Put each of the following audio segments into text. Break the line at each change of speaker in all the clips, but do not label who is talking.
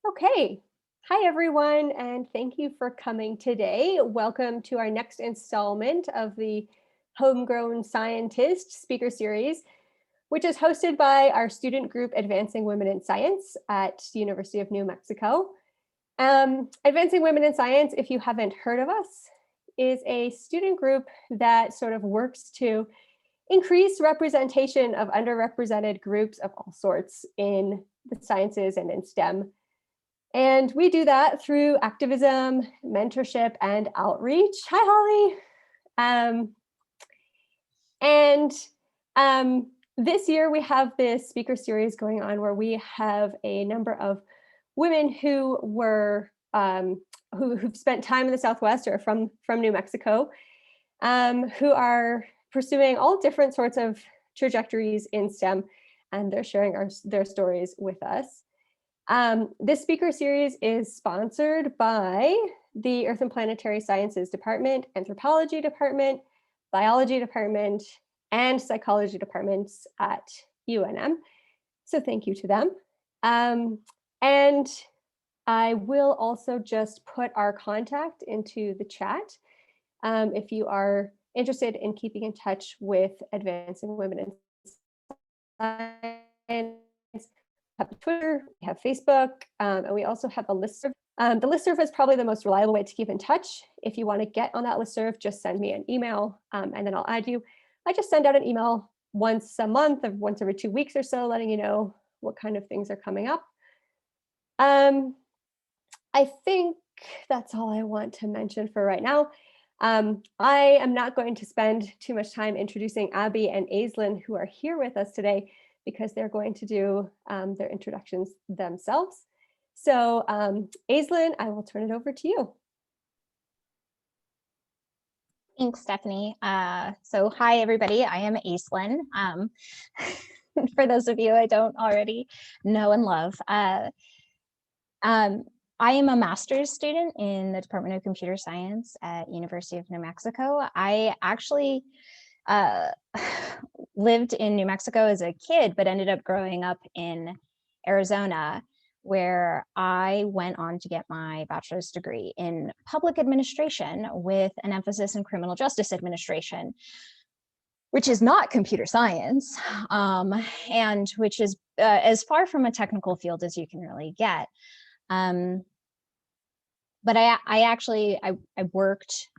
Okay. Hi, everyone, and thank you for coming today. Welcome to our next installment of the Homegrown Scientist speaker series, which is hosted by our student group Advancing Women in Science at the University of New Mexico. Advancing Women in Science, if you haven't heard of us, is a student group that sort of works to increase representation of underrepresented groups of all sorts in the sciences and in STEM. And we do that through activism, mentorship, and outreach. Hi, Holly. Um, and this year we have this speaker series going on where we have a number of women who were who've spent time in the Southwest or from New Mexico, who are pursuing all different sorts of trajectories in STEM, and they're sharing their stories with us. This speaker series is sponsored by the Earth and Planetary Sciences Department, Anthropology Department, Biology Department, and Psychology Departments at UNM. So thank you to them. And I will also just put our contact into the chat if you are interested in keeping in touch with Advancing Women in Science. We have Twitter, we have Facebook, and we also have a listserv. The listserv is probably the most reliable way to keep in touch. If you want to get on that listserv, just send me an email and then I'll add you. I just send out an email once a month or once every 2 weeks or so, letting you know what kind of things are coming up. I think that's all I want to mention for right now. I am not going to spend too much time introducing Abby and Aislinn, who are here with us today, because they're going to do their introductions themselves. So Aislinn, I will turn it over to you.
Thanks, Stephanie. So hi, everybody. I am Aislinn. For those of you I don't already know and love. I am a master's student in the Department of Computer Science at University of New Mexico. I actually lived in New Mexico as a kid, but ended up growing up in Arizona, where I went on to get my bachelor's degree in public administration with an emphasis in criminal justice administration, which is not computer science, and which is as far from a technical field as you can really get. But I worked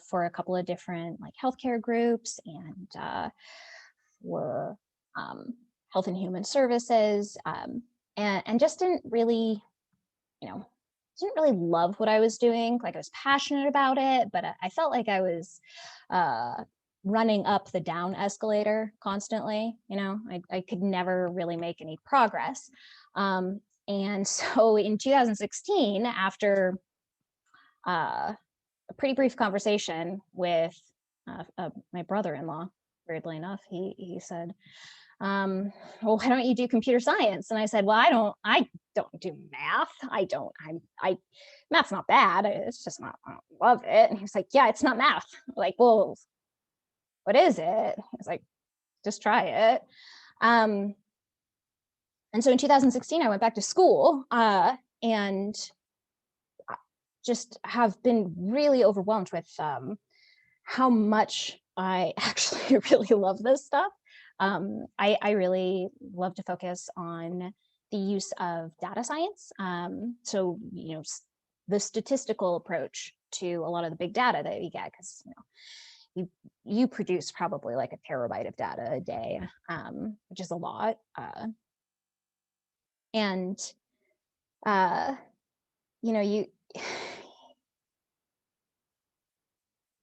for a couple of different like healthcare groups and for Health and Human Services, and just didn't really love what I was doing. Like I was passionate about it, but I felt like I was running up the down escalator constantly. I could never really make any progress. And so in 2016, after a pretty brief conversation with my brother-in-law, weirdly enough, he said, well, why don't you do computer science? And I said, well, I don't do math. Math's not bad. It's just not, I don't love it. And he was like, yeah, it's not math. I'm like, well, what is it? I was like, just try it. And so in 2016, I went back to school and just have been really overwhelmed with how much I actually really love this stuff. I really love to focus on the use of data science. So, the statistical approach to a lot of the big data that you get, because, you produce probably like a terabyte of data a day, which is a lot.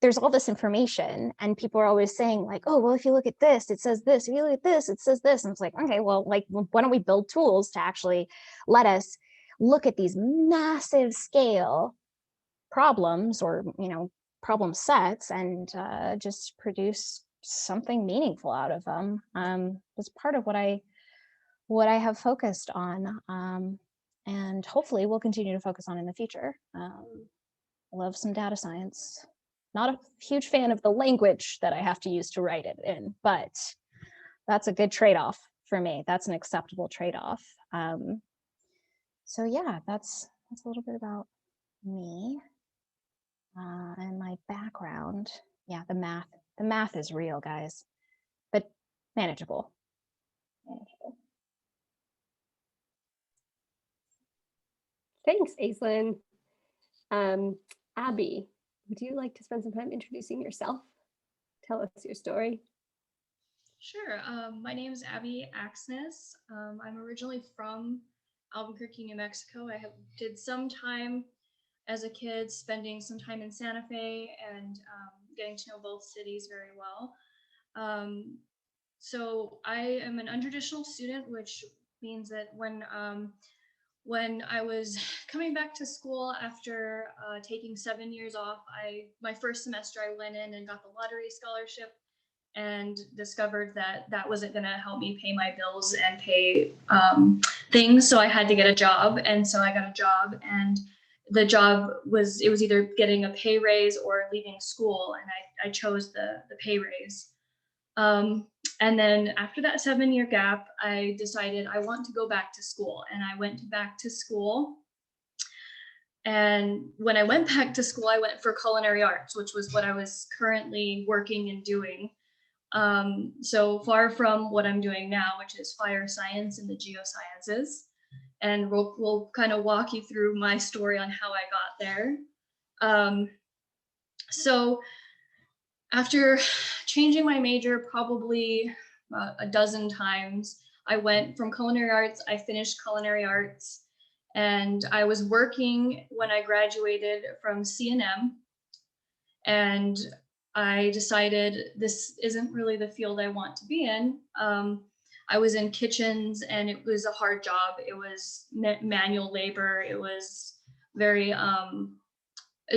There's all this information and people are always saying like, oh, well, if you look at this, it says this, if you look at this, it says this. And it's like, okay, well, like, why don't we build tools to actually let us look at these massive scale problems or, problem sets and just produce something meaningful out of them. That's part of what I have focused on, and hopefully we'll continue to focus on in the future. I love some data science. Not a huge fan of the language that I have to use to write it in, but that's a good trade-off for me. That's an acceptable trade-off. So yeah, that's a little bit about me and my background. Yeah, the math is real, guys, but manageable. Manageable.
Thanks, Aislinn. Abby, would you like to spend some time introducing yourself? Tell us your story.
Sure. My name is Abby Axness. I'm originally from Albuquerque, New Mexico. Did some time as a kid, spending some time in Santa Fe and getting to know both cities very well. So I am an untraditional student, which means that when I was coming back to school after taking 7 years off, my first semester I went in and got the lottery scholarship and discovered that that wasn't going to help me pay my bills and pay things. So I had to get a job. And so I got a job, and the job was either getting a pay raise or leaving school. And I chose the pay raise. And then after that 7-year gap, I decided I want to go back to school, and I went back to school. And when I went back to school, I went for culinary arts, which was what I was currently working and doing. So far from what I'm doing now, which is fire science and the geosciences. And we'll kind of walk you through my story on how I got there. So after changing my major probably a dozen times, I went from culinary arts, I finished culinary arts, and I was working when I graduated from C&M. And I decided this isn't really the field I want to be in. I was in kitchens, and it was a hard job. It was manual labor. It was very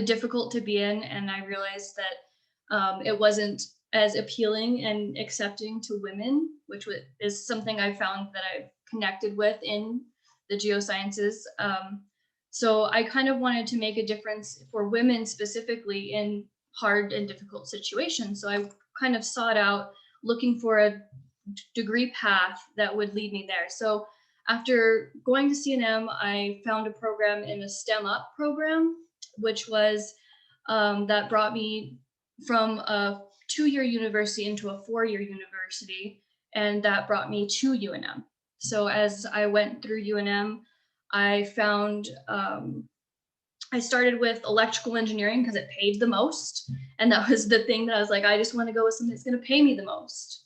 difficult to be in. And I realized that it wasn't as appealing and accepting to women, which is something I found that I've connected with in the geosciences. So I kind of wanted to make a difference for women specifically in hard and difficult situations. So I kind of sought out looking for a degree path that would lead me there. So after going to C&M, I found a program in a STEM Up program, which was that brought me from a 2-year university into a 4-year university, and that brought me to UNM. So as I went through UNM, I found I started with electrical engineering because it paid the most. And that was the thing that I was like, I just want to go with something that's going to pay me the most.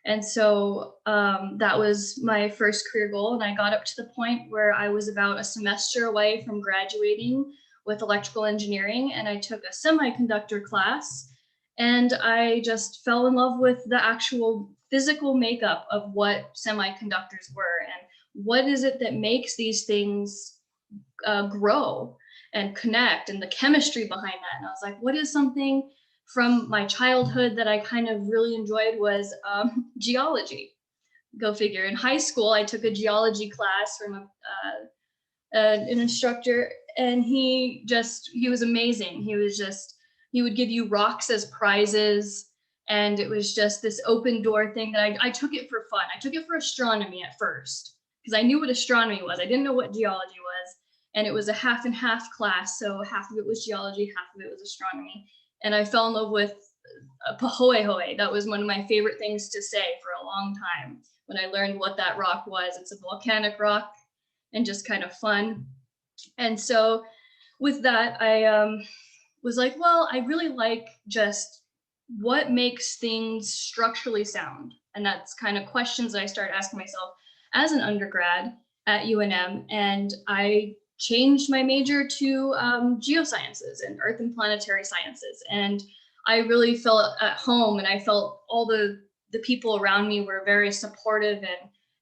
And so that was my first career goal. And I got up to the point where I was about a semester away from graduating with electrical engineering. And I took a semiconductor class, and I just fell in love with the actual physical makeup of what semiconductors were, and what is it that makes these things grow and connect, and the chemistry behind that. And I was like, what is something from my childhood that I kind of really enjoyed was geology. Go figure. In high school, I took a geology class from an instructor, and he was amazing. He would give you rocks as prizes. And it was just this open door thing that I took it for fun. I took it for astronomy at first, because I knew what astronomy was. I didn't know what geology was. And it was a half and half class. So half of it was geology, half of it was astronomy. And I fell in love with pahoehoe. That was one of my favorite things to say for a long time when I learned what that rock was. It's a volcanic rock, and just kind of fun. And so with that, I was like, well, I really like just what makes things structurally sound. And that's kind of questions that I started asking myself as an undergrad at UNM. And I changed my major to geosciences and earth and planetary sciences. And I really felt at home, and I felt all the people around me were very supportive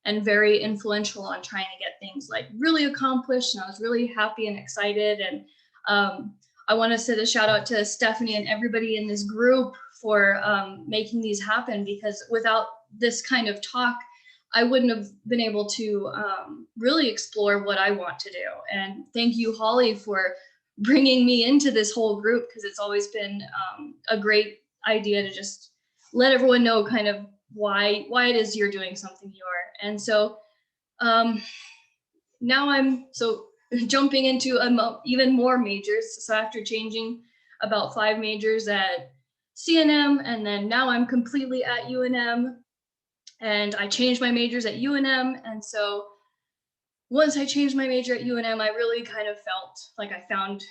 and very influential on trying to get things like really accomplished. And I was really happy and excited. And I want to send a shout out to Stephanie and everybody in this group for making these happen, because without this kind of talk, I wouldn't have been able to really explore what I want to do. And thank you, Holly, for bringing me into this whole group, because it's always been a great idea to just let everyone know kind of why it is you're doing something you are. And so now I'm jumping into even more majors. So after changing about 5 majors at CNM, and then now I'm completely at UNM, and I changed my majors at UNM. And so once I changed my major at UNM, I really kind of felt like I found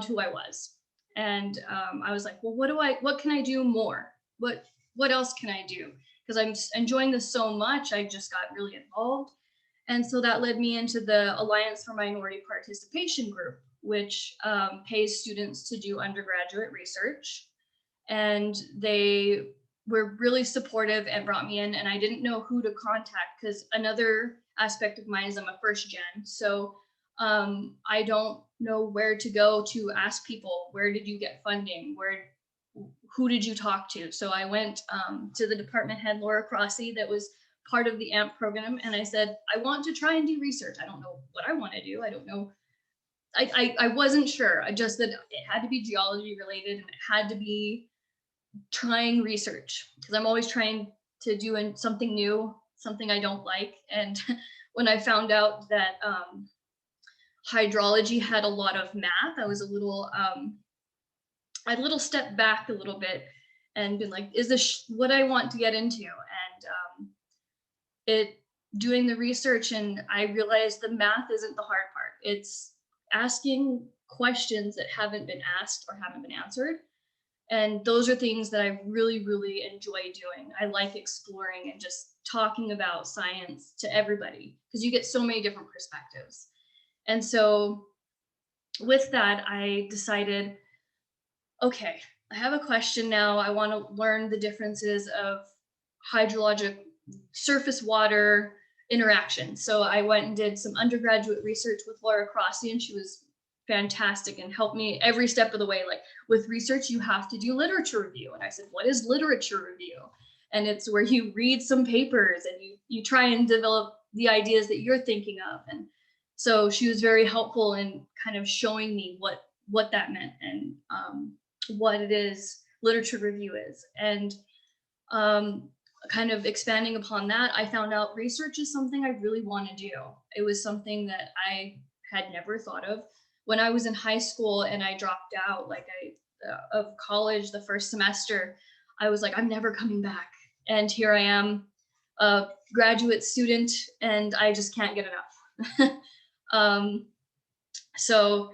who I was. And I was like, well, what can I do more? What else can I do? Because I'm enjoying this so much, I just got really involved. And so that led me into the Alliance for Minority Participation group, which pays students to do undergraduate research. And they were really supportive and brought me in, and I didn't know who to contact, because another aspect of mine is I'm a first gen. So I don't know where to go to ask people, where did you get funding? Who did you talk to? So I went to the department head, Laura Crossy, that was part of the AMP program. And I said, I want to try and do research. I don't know what I want to do. I don't know. I wasn't sure. I just that it had to be geology related, and it had to be trying research, because I'm always trying to do something new, something I don't like. And when I found out that hydrology had a lot of math, I was a little stepped back a little bit and been like, is this what I want to get into? And doing the research, and I realized the math isn't the hard part. It's asking questions that haven't been asked or haven't been answered. And those are things that I really, really enjoy doing. I like exploring and just talking about science to everybody, because you get so many different perspectives. And so with that, I decided, okay, I have a question now. I want to learn the differences of hydrologic surface water interaction. So I went and did some undergraduate research with Laura Crossy, and she was fantastic and helped me every step of the way. Like, with research, you have to do literature review. And I said, what is literature review? And it's where you read some papers and you try and develop the ideas that you're thinking of. And so she was very helpful in kind of showing me what that meant, and what it is literature review is. And kind of expanding upon that, I found out research is something I really want to do. It was something that I had never thought of. When I was in high school and I dropped out of college the first semester, I was like, I'm never coming back. And here I am, a graduate student, and I just can't get enough. So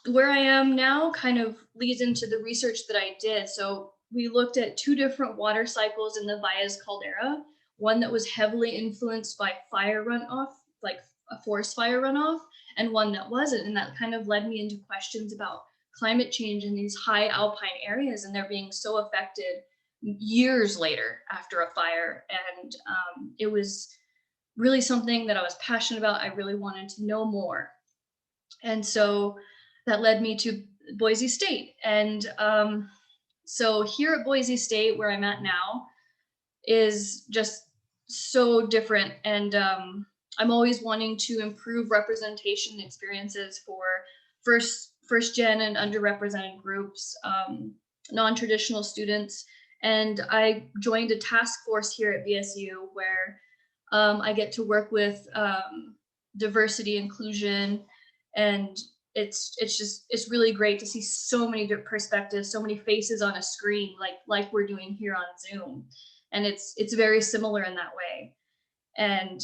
where I am now kind of leads into the research that I did. So we looked at 2 different water cycles in the Valles caldera, one that was heavily influenced by fire runoff, like a forest fire runoff, and one that wasn't. And that kind of led me into questions about climate change in these high alpine areas, and they're being so affected years later after a fire. And it was really something that I was passionate about. I really wanted to know more. And so that led me to Boise State. And so here at Boise State, where I'm at now, is just so different. And I'm always wanting to improve representation experiences for first gen and underrepresented groups, non-traditional students. And I joined a task force here at BSU where I get to work with diversity, inclusion, and it's really great to see so many different perspectives, so many faces on a screen, like we're doing here on Zoom. And it's very similar in that way. And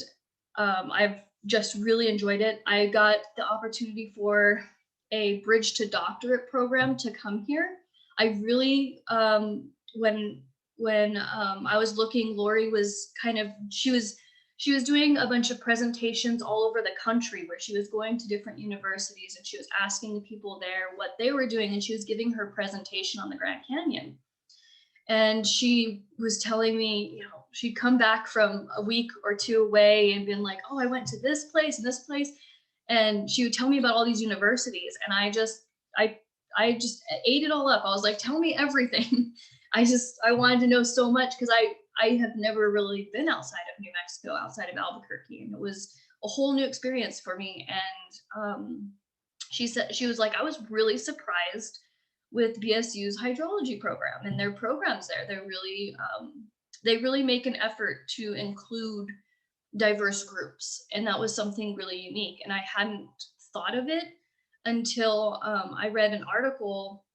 I've just really enjoyed it. I got the opportunity for a bridge to doctorate program to come here. I really, when I was looking, Lori was she was doing a bunch of presentations all over the country where she was going to different universities, and she was asking the people there what they were doing, and she was giving her presentation on the Grand Canyon. And she was telling me, she'd come back from a week or 2 away and been like, oh, I went to this place and this place. And she would tell me about all these universities. And I just ate it all up. I was like, tell me everything. I wanted to know so much, because I have nenever really been outside of New Mexico, outside of Albuquerque. And it was a whole new experience for me. And she was like, I was really surprised with BSU's hydrology program and their programs there. They really make an effort to include diverse groups. And that was something really unique. And I hadn't thought of it until I read an article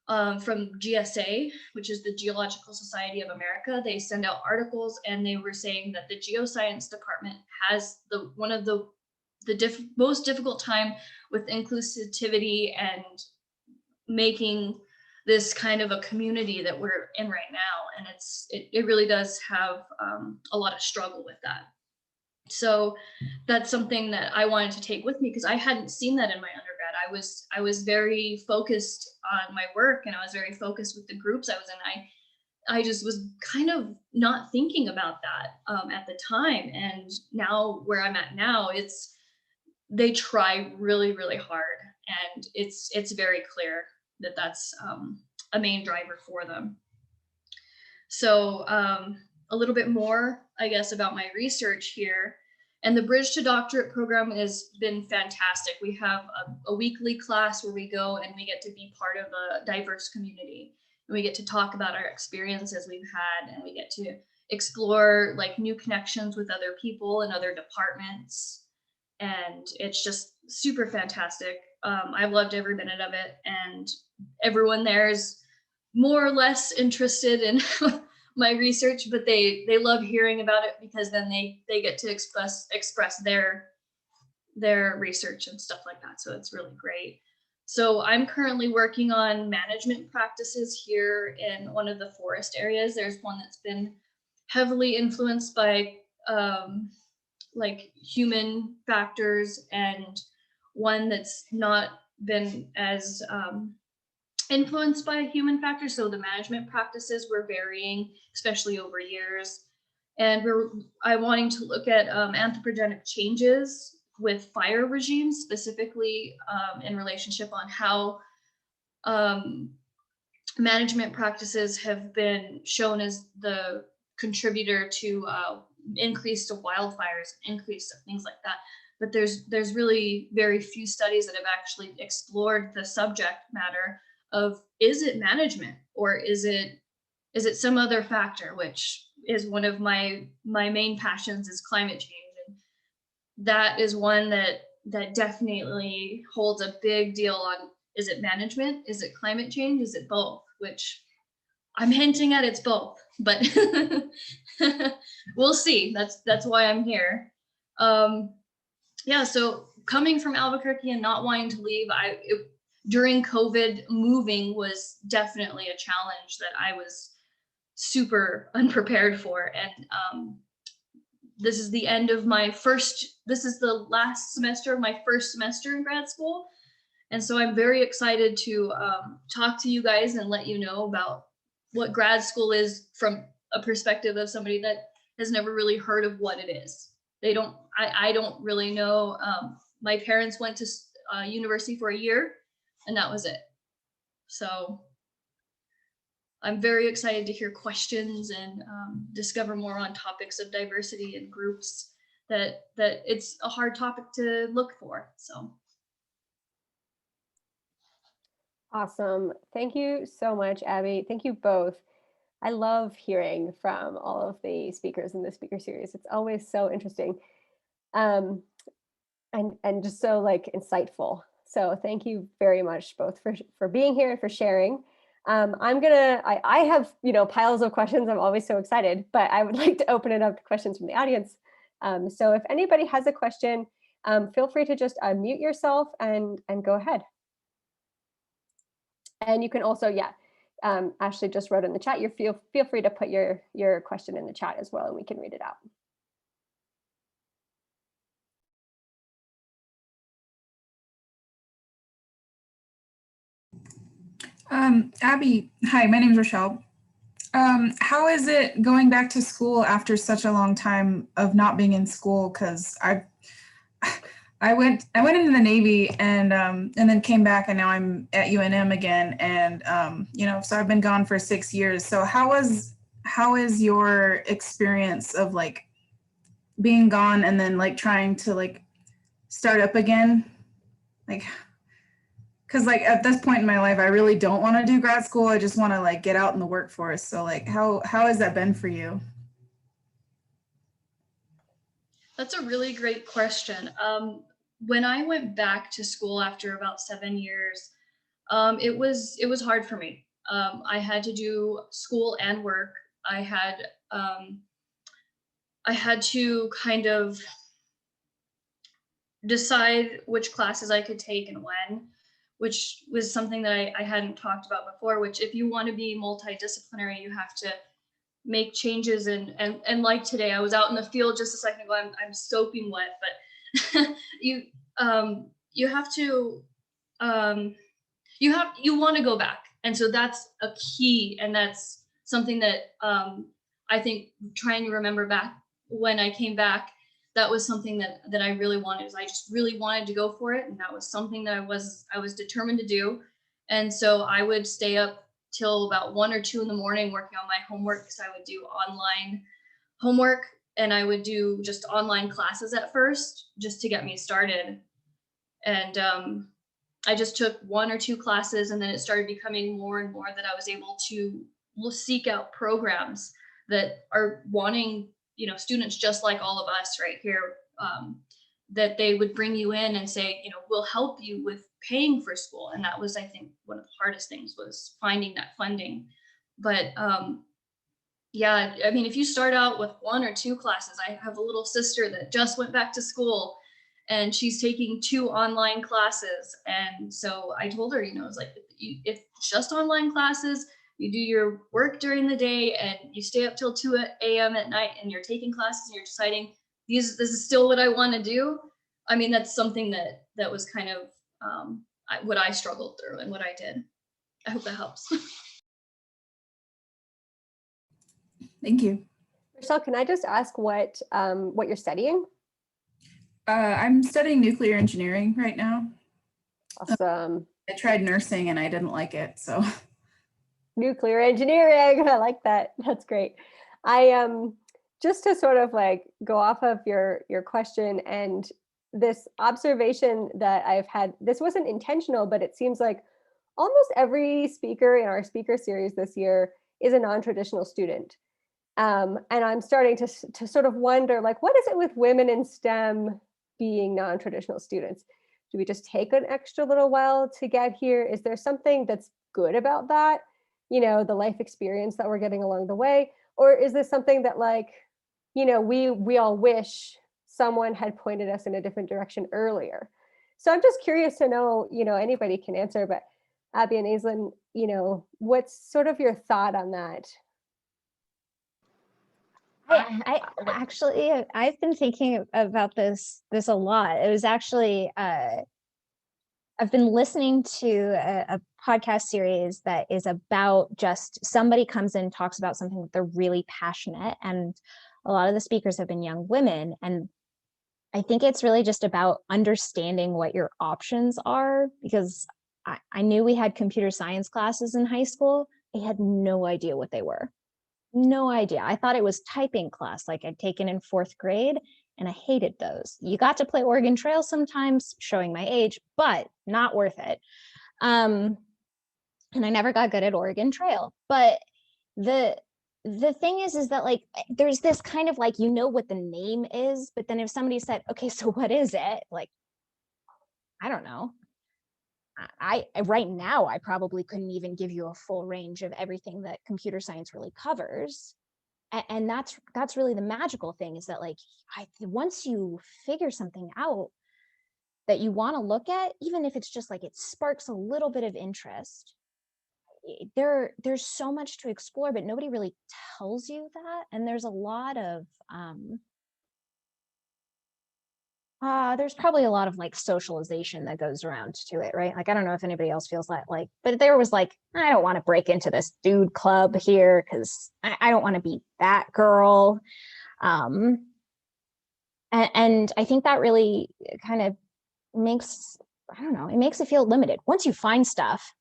from GSA, which is the Geological Society of America. They send out articles, and they were saying that the geoscience department has one of the most difficult time with inclusivity and making this kind of a community that we're in right now. And it really does have a lot of struggle with that. So that's something that I wanted to take with me, because I hadn't seen that in my undergrad. I was very focused on my work, and I was very focused with the groups I was in. I just was kind of not thinking about that at the time. And now where I'm at now, they try really, really hard. And it's very clear that that's a main driver for them. So a little bit more, I guess, about my research here. And the Bridge to Doctorate program has been fantastic. We have a weekly class where we go and we get to be part of a diverse community. And we get to talk about our experiences we've had, and we get to explore like new connections with other people and other departments. And it's just super fantastic. I've loved every minute of it, and everyone there is more or less interested in my research, but they love hearing about it, because then they get to express their research and stuff like that. So it's really great. So I'm currently working on management practices here in one of the forest areas. There's one that's been heavily influenced by like human factors, and one that's not been as influenced by human factors. So the management practices were varying, especially over years. And I'm wanting to look at anthropogenic changes with fire regimes, specifically in relationship on how management practices have been shown as the contributor to increase to wildfires, increase of things like that. But there's really very few studies that have actually explored the subject matter of, is it management, or is it some other factor, which is one of my main passions, is climate change. And that is one that definitely holds a big deal on, is it management? Is it climate change? Is it both? Which I'm hinting at it's both, but we'll see. That's why I'm here. Yeah, so coming from Albuquerque and not wanting to leave, during COVID, moving was definitely a challenge that I was super unprepared for. And this is the end of this is the last semester of my first semester in grad school. And so I'm very excited to talk to you guys and let you know about what grad school is from a perspective of somebody that has never really heard of what it is. I don't really know. My parents went to university for a year, and that was it. So I'm very excited to hear questions and discover more on topics of diversity and groups that it's a hard topic to look for. So.
Awesome. Thank you so much, Abby. Thank you both. I love hearing from all of the speakers in the speaker series. It's always so interesting and just so like insightful. So thank you very much both for being here and for sharing. I have, piles of questions. I'm always so excited, but I would like to open it up to questions from the audience. So if anybody has a question, feel free to just unmute yourself and go ahead. And you can also, Ashley just wrote in the chat, feel free to put your question in the chat as well, and we can read it out.
Abby, hi, my name is Rochelle. How is it going back to school after such a long time of not being in school? Because I went into the Navy and then came back, and now I'm at UNM again, and so I've been gone for 6 years. So how is your experience of like being gone and then like trying to like start up again? Like, because like at this point in my life, I really don't want to do grad school. I just want to like get out in the workforce. So like, how has that been for you?
That's a really great question. When I went back to school after about 7 years, it was hard for me. I had to do school and work. I had um, I had to kind of decide which classes I could take and when, which was something that I hadn't talked about before. Which, if you want to be multidisciplinary, you have to make changes. And like today, I was out in the field just a second ago. I'm soaking wet, but you have to you want to go back, and so that's a key, and that's something that I think, trying to remember back when I came back, that was something that I really wanted. Is I just really wanted to go for it, and that was something that I was determined to do. And so I would stay up till about 1 or 2 in the morning working on my homework, because I would do online homework, and I would do just online classes at first just to get me started. And I just took 1 or 2 classes, and then it started becoming more and more that I was able to seek out programs that are wanting, students just like all of us right here, that they would bring you in and say, we'll help you with paying for school. And that was, I think, one of the hardest things, was finding that funding. But yeah, I mean, if you start out with 1 or 2 classes, I have a little sister that just went back to school, and she's taking 2 online classes. And so I told her, it's like, if it's just online classes, you do your work during the day and you stay up till 2 a.m. at night, and you're taking classes and you're deciding, this is still what I want to do. I mean, that's something that was kind of what I struggled through and what I did. I hope that helps.
Thank you.
Rochelle, can I just ask what you're studying?
I'm studying nuclear engineering right now.
Awesome.
I tried nursing and I didn't like it, so.
Nuclear engineering, I like that. That's great. I just to sort of like go off of your question, and this observation that I've had, this wasn't intentional, but it seems like almost every speaker in our speaker series this year is a non-traditional student. And I'm starting to sort of wonder, like, what is it with women in STEM being non-traditional students? Do we just take an extra little while to get here? Is there something that's good about that? The life experience that we're getting along the way? Or is this something that, like, we all wish someone had pointed us in a different direction earlier? So I'm just curious to know, anybody can answer, but Abby and Aislinn, what's sort of your thought on that?
I actually, I've been thinking about this a lot. It was actually, I've been listening to a podcast series that is about just somebody comes in, talks about something that they're really passionate, and a lot of the speakers have been young women. And I think it's really just about understanding what your options are, because I knew we had computer science classes in high school. I had no idea what they were. No idea. I thought it was typing class like I'd taken in 4th grade, and I hated those. You got to play Oregon Trail sometimes, showing my age, but not worth it. And I never got good at Oregon Trail. But the thing is that, like, there's this kind of like, what the name is, but then if somebody said, okay, so what is it? Like, I don't know. I right now, I probably couldn't even give you a full range of everything that computer science really covers. And that's really the magical thing, is that, like, once you figure something out that you want to look at, even if it's just like it sparks a little bit of interest, there's so much to explore, but nobody really tells you that. And there's a lot of there's probably a lot of like socialization that goes around to it, right? Like, I don't know if anybody else feels that, like, but there was like, I don't want to break into this dude club here because I don't want to be that girl. And I think that really kind of makes, I don't know, it makes it feel limited. Once you find stuff,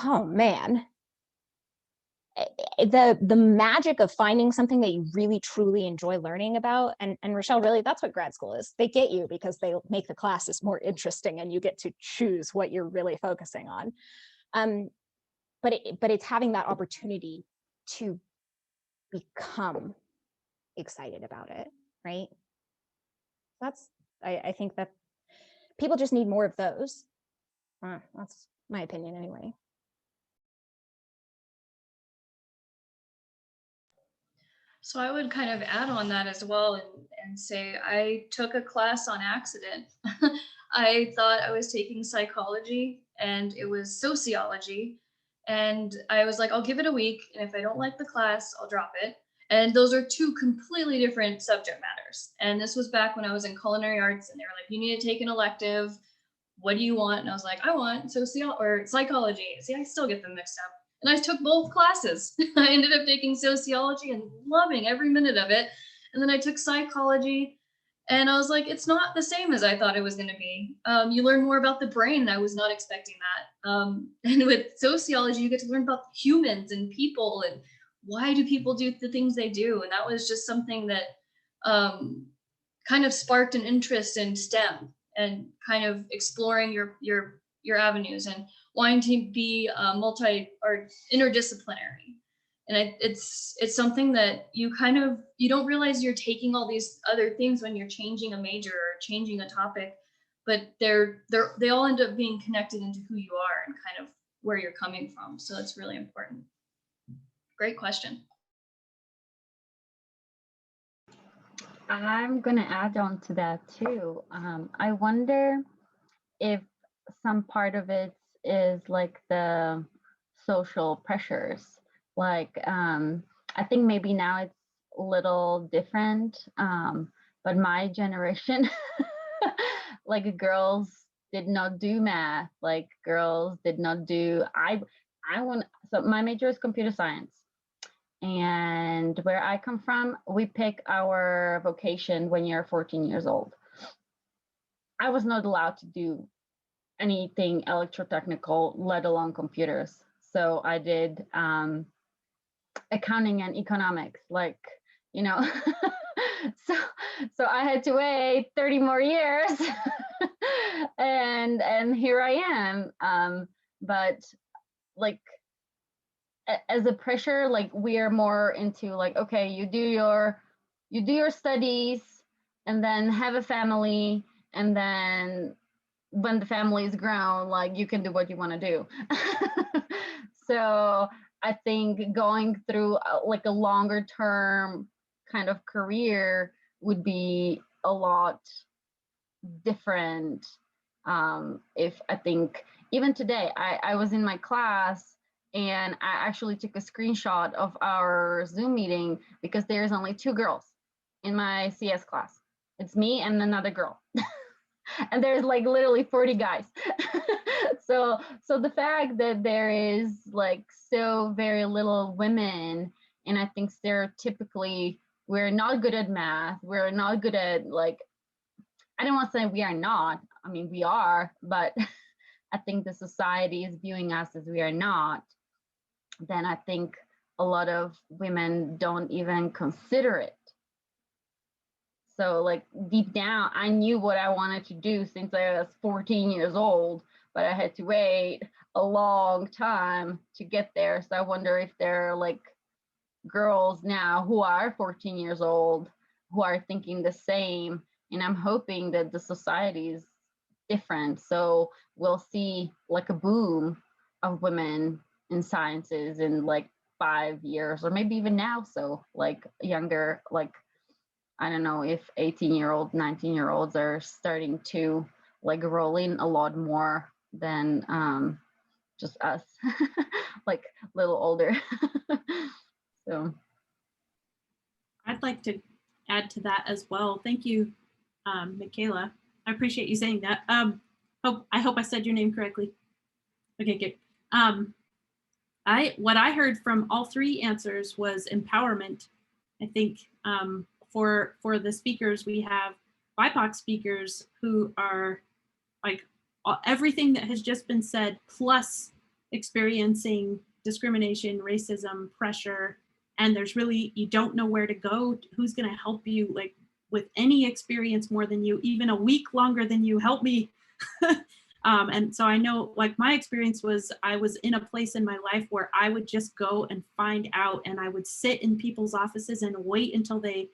oh man, the magic of finding something that you really truly enjoy learning about, and Rochelle, really, that's what grad school is. They get you because they make the classes more interesting and you get to choose what you're really focusing on. But it's having that opportunity to become excited about it, right? I think that people just need more of those. That's my opinion anyway.
So I would kind of add on that as well and say I took a class on accident. I thought I was taking psychology and it was sociology. And I was like, I'll give it a week. And if I don't like the class, I'll drop it. And those are two completely different subject matters. And this was back when I was in culinary arts and they were like, you need to take an elective. What do you want? And I was like, I want psychology. See, I still get them mixed up. And I took both classes. I ended up taking sociology and loving every minute of it. And then I took psychology and I was like, it's not the same as I thought it was going to be. You learn more about the brain. And I was not expecting that. And with sociology, you get to learn about humans and people and why do people do the things they do. And that was just something that kind of sparked an interest in STEM and kind of exploring your avenues and wanting to be multi or interdisciplinary. And it's something that you don't realize you're taking all these other things when you're changing a major or changing a topic, but they all end up being connected into who you are and kind of where you're coming from. So that's really important. Great question.
I'm going to add on to that too. I wonder if some part of it is like the social pressures. Like, I think maybe now it's a little different, but my generation, like girls did not do math, like girls did not do, so my major is computer science. And where I come from, we pick our vocation when you're 14 years old. I was not allowed to do anything electrotechnical, let alone computers. So I did accounting and economics, like, you know, so I had to wait 30 more years and here I am. But like, as a pressure, like we are more into like, okay, you do your studies and then have a family, and then when the family is grown, like you can do what you want to do. So I think going through like a longer term kind of career would be a lot different. If I think even today, I was in my class and I actually took a screenshot of our Zoom meeting because there's only 2 girls in my CS class. It's me and another girl. And there's like literally 40 guys. So the fact that there is like so very little women, and I think stereotypically we're not good at math, we're not good at, like, I don't want to say we are not, I mean we are, but I think the society is viewing us as we are not, then I think a lot of women don't even consider it. So like deep down, I knew what I wanted to do since I was 14 years old, but I had to wait a long time to get there. So I wonder if there are like girls now who are 14 years old who are thinking the same. And I'm hoping that the society is different. So we'll see like a boom of women in sciences in like 5 years, or maybe even now. So like younger, like, I don't know if 18-year-old, 19-year-olds are starting to like roll in a lot more than just us, like a little older. So
I'd like to add to that as well. Thank you, Michaela. I appreciate you saying that. I hope I said your name correctly. Okay, good. What I heard from all 3 answers was empowerment. I think for the speakers, we have BIPOC speakers who are like everything that has just been said, plus experiencing discrimination, racism, pressure, and there's really, you don't know where to go, who's going to help you, like with any experience more than you, even a week longer than you, help me. And so I know, like my experience was, I was in a place in my life where I would just go and find out, and I would sit in people's offices and wait until they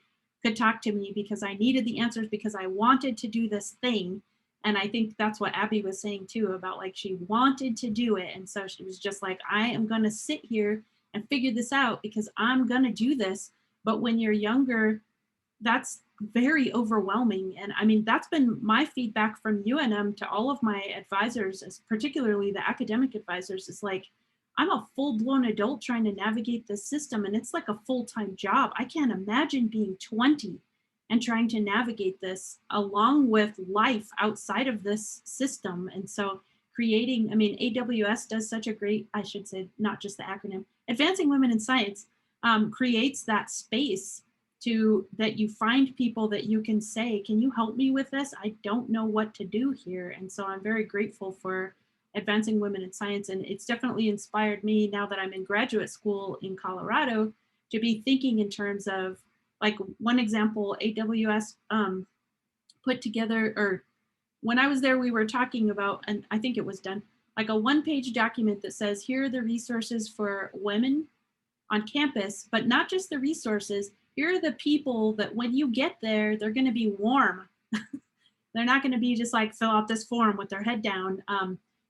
could talk to me because I needed the answers, because I wanted to do this thing. And I think that's what Abby was saying too, about like she wanted to do it. And so she was just like, I am going to sit here and figure this out because I'm going to do this. But when you're younger, that's very overwhelming. And I mean, that's been my feedback from UNM to all of my advisors, particularly the academic advisors, is like, I'm a full-blown adult trying to navigate this system, and it's like a full-time job. I can't imagine being 20 and trying to navigate this along with life outside of this system. And so creating, I mean, AWS does such a great, I should say, not just the acronym, Advancing Women in Science, creates that space to that you find people that you can say, can you help me with this? I don't know what to do here. And so I'm very grateful for Advancing Women in Science. And it's definitely inspired me now that I'm in graduate school in Colorado to be thinking in terms of, like, one example, AWS put together, or when I was there, we were talking about, and I think it was done, like a one-page document that says, here are the resources for women on campus, but not just the resources. Here are the people that when you get there, they're going to be warm. They're not going to be just like fill out this form with their head down.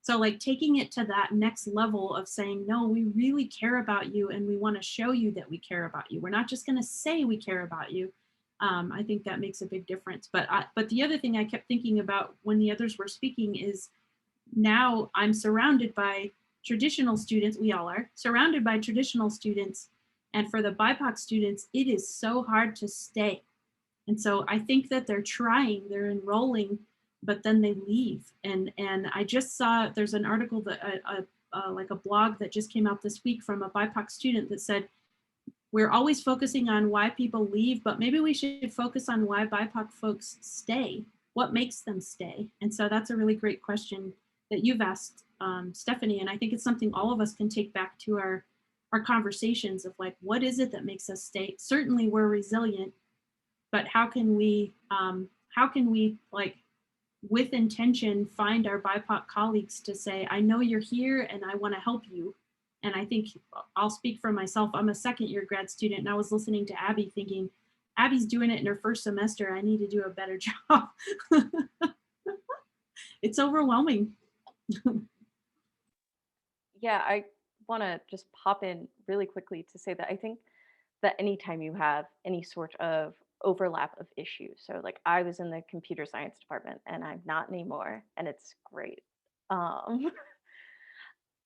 So like taking it to that next level of saying, no, we really care about you and we want to show you that we care about you. We're not just going to say we care about you. I think that makes a big difference. But the other thing I kept thinking about when the others were speaking is now I'm surrounded by traditional students. We all are surrounded by traditional students. And for the BIPOC students, it is so hard to stay. And so I think that they're trying, they're enrolling, but then they leave. And I just saw, there's an article that like a blog that just came out this week from a BIPOC student that said, we're always focusing on why people leave, but maybe we should focus on why BIPOC folks stay. What makes them stay? And so that's a really great question that you've asked, Stephanie. And I think it's something all of us can take back to our conversations of like, what is it that makes us stay? Certainly we're resilient, but how can we like with intention find our BIPOC colleagues to say, I know you're here and I want to help you. And I think I'll speak for myself. I'm a second-year grad student, and I was listening to Abby thinking, Abby's doing it in her first semester. I need to do a better job. It's overwhelming.
Yeah, I want to just pop in really quickly to say that I think that anytime you have any sort of overlap of issues, so like I was in the computer science department and I'm not anymore, and it's great.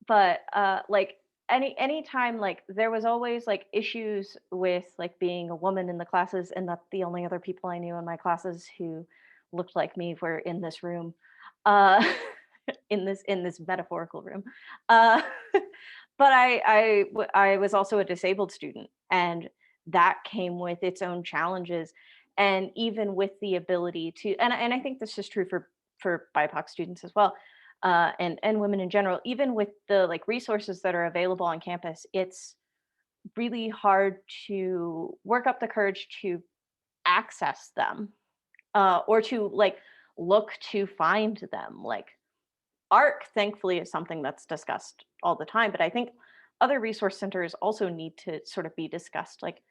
But like anytime, like there was always like issues with like being a woman in the classes, and that the only other people I knew in my classes who looked like me were in this room, uh, in this metaphorical room. Uh, but I was also a disabled student, and that came with its own challenges, and even with the ability to, and I think this is true for BIPOC students as well. And women in general, even with the like resources that are available on campus, it's really hard to work up the courage to access them, or to like look to find them. Like ARC, thankfully, is something that's discussed all the time, but I think other resource centers also need to sort of be discussed, like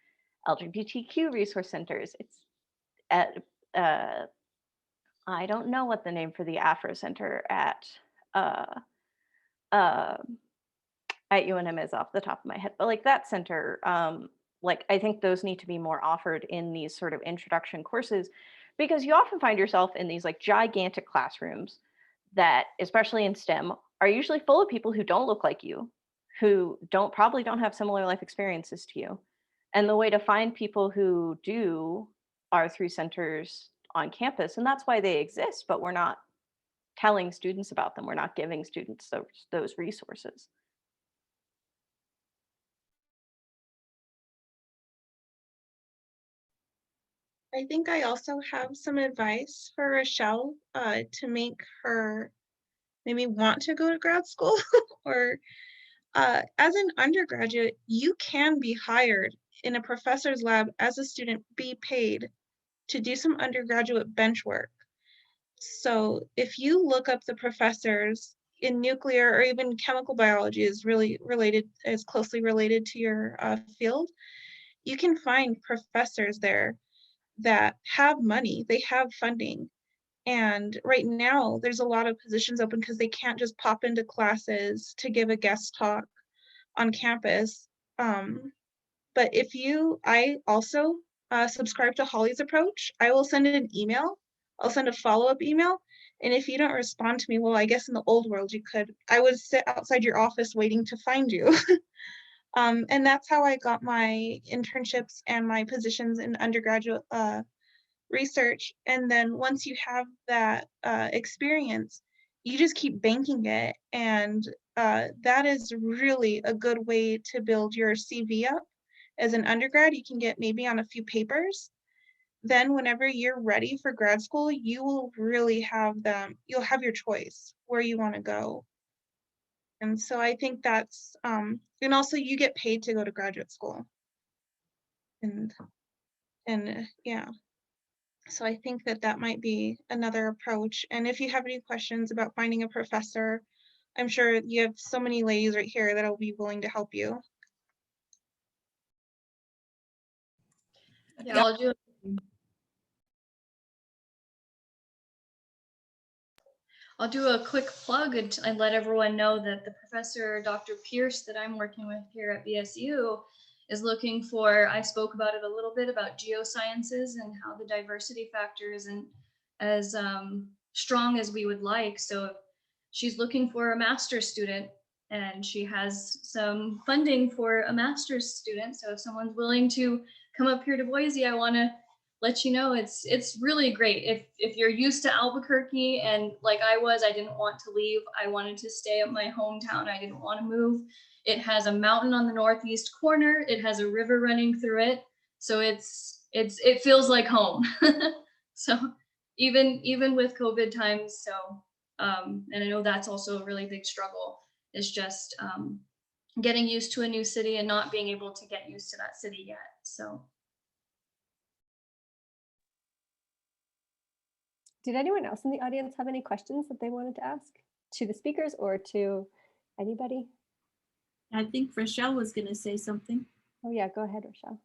LGBTQ resource centers. It's at I don't know what the name for the Afro Center at UNM is off the top of my head, but like that center, like I think those need to be more offered in these sort of introduction courses, because you often find yourself in these like gigantic classrooms that, especially in STEM, are usually full of people who don't look like you, who probably don't have similar life experiences to you. And the way to find people who do are through centers on campus, and that's why they exist, but we're not telling students about them. We're not giving students those resources.
I think I also have some advice for Rochelle to make her maybe want to go to grad school or as an undergraduate, you can be hired in a professor's lab as a student, be paid to do some undergraduate bench work. So if you look up the professors in nuclear or even chemical biology is closely related to your field, you can find professors there that have money, they have funding. And right now, there's a lot of positions open because they can't just pop into classes to give a guest talk on campus. But I also subscribe to Holly's approach. I will send an email. I'll send a follow-up email. And if you don't respond to me, well, I guess in the old world you could. I would sit outside your office waiting to find you. And that's how I got my internships and my positions in undergraduate research. And then once you have that experience, you just keep banking it. And that is really a good way to build your CV up. As an undergrad, you can get maybe on a few papers. Then whenever you're ready for grad school, you will really you'll have your choice where you want to go. And so I think that's, and also you get paid to go to graduate school. And yeah. So I think that might be another approach. And if you have any questions about finding a professor, I'm sure you have so many ladies right here that will be willing to help you.
Yeah, I'll do a quick plug and let everyone know that the professor, Dr. Pierce, that I'm working with here at BSU is looking for, I spoke about it a little bit, about geosciences and how the diversity factor isn't as strong as we would like. So she's looking for a master's student, and she has some funding for a master's student. So if someone's willing to come up here to Boise, I want to let you know it's really great. If you're used to Albuquerque, and like I didn't want to leave. I wanted to stay at my hometown. I didn't want to move. It has a mountain on the northeast corner. It has a river running through it. So it feels like home. So even with COVID times. So and I know that's also a really big struggle, is just getting used to a new city and not being able to get used to that city yet. So.
Did anyone else in the audience have any questions that they wanted to ask to the speakers or to anybody?
I think Rochelle was going to say something.
Oh yeah, go ahead, Rochelle.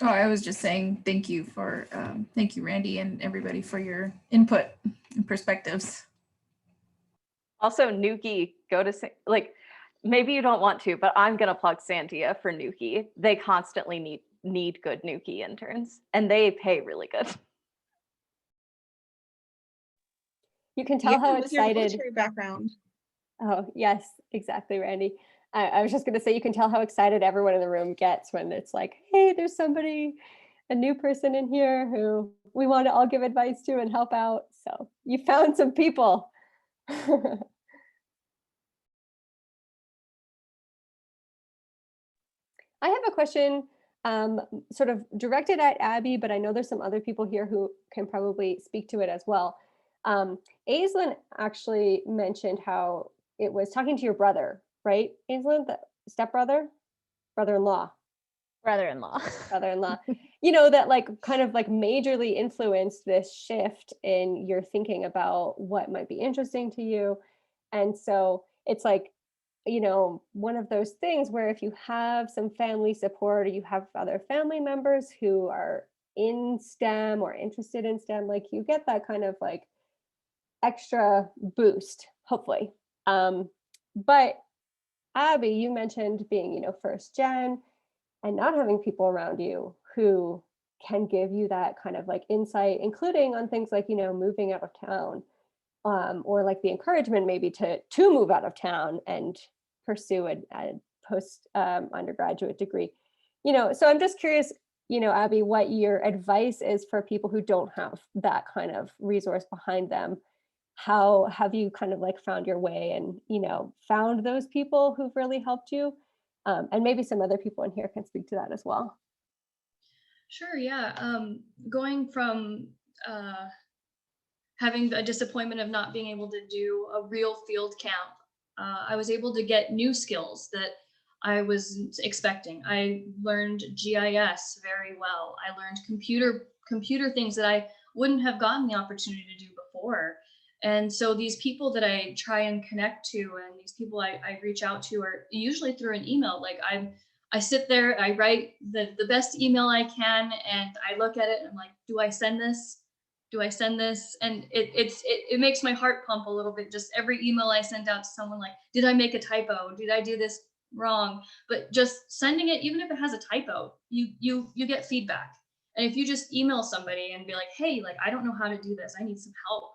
Oh, I was just saying thank you, Randy, and everybody for your input and perspectives.
Also, Nuki, go to, like, maybe you don't want to, but I'm going to plug Sandia for Nuki. They constantly need good Nuki interns, and they pay really good.
You can tell how
with your
excited.
military background.
Oh yes, exactly, Randy. I was just going to say, you can tell how excited everyone in the room gets when it's like, hey, there's somebody, a new person in here who we want to all give advice to and help out. So you found some people. I have a question sort of directed at Abby, but I know there's some other people here who can probably speak to it as well. Aislinn actually mentioned how it was talking to your brother, right? Aislinn, the stepbrother, brother-in-law. Brother-in-law, you know, that like kind of like majorly influenced this shift in your thinking about what might be interesting to you. And so it's like, you know, one of those things where if you have some family support or you have other family members who are in STEM or interested in STEM, like you get that kind of like extra boost, hopefully. But Abby, you mentioned being, you know, first gen and not having people around you who can give you that kind of like insight, including on things like, you know, moving out of town, or like the encouragement maybe to move out of town and pursue a post undergraduate degree. You know, so I'm just curious, you know, Abby, what your advice is for people who don't have that kind of resource behind them. How have you kind of like found your way and, you know, found those people who've really helped you? And maybe some other people in here can speak to that as well.
Sure, yeah. Going from having a disappointment of not being able to do a real field camp, I was able to get new skills that I was expecting. I learned GIS very well. I learned computer things that I wouldn't have gotten the opportunity to do before. And so these people that I try and connect to, and these people I reach out to are usually through an email. Like I sit there, I write the best email I can, and I look at it and I'm like, do I send this? Do I send this? And it makes my heart pump a little bit. Just every email I send out to someone, like, did I make a typo? Did I do this wrong? But just sending it, even if it has a typo, you get feedback. And if you just email somebody and be like, hey, like, I don't know how to do this, I need some help,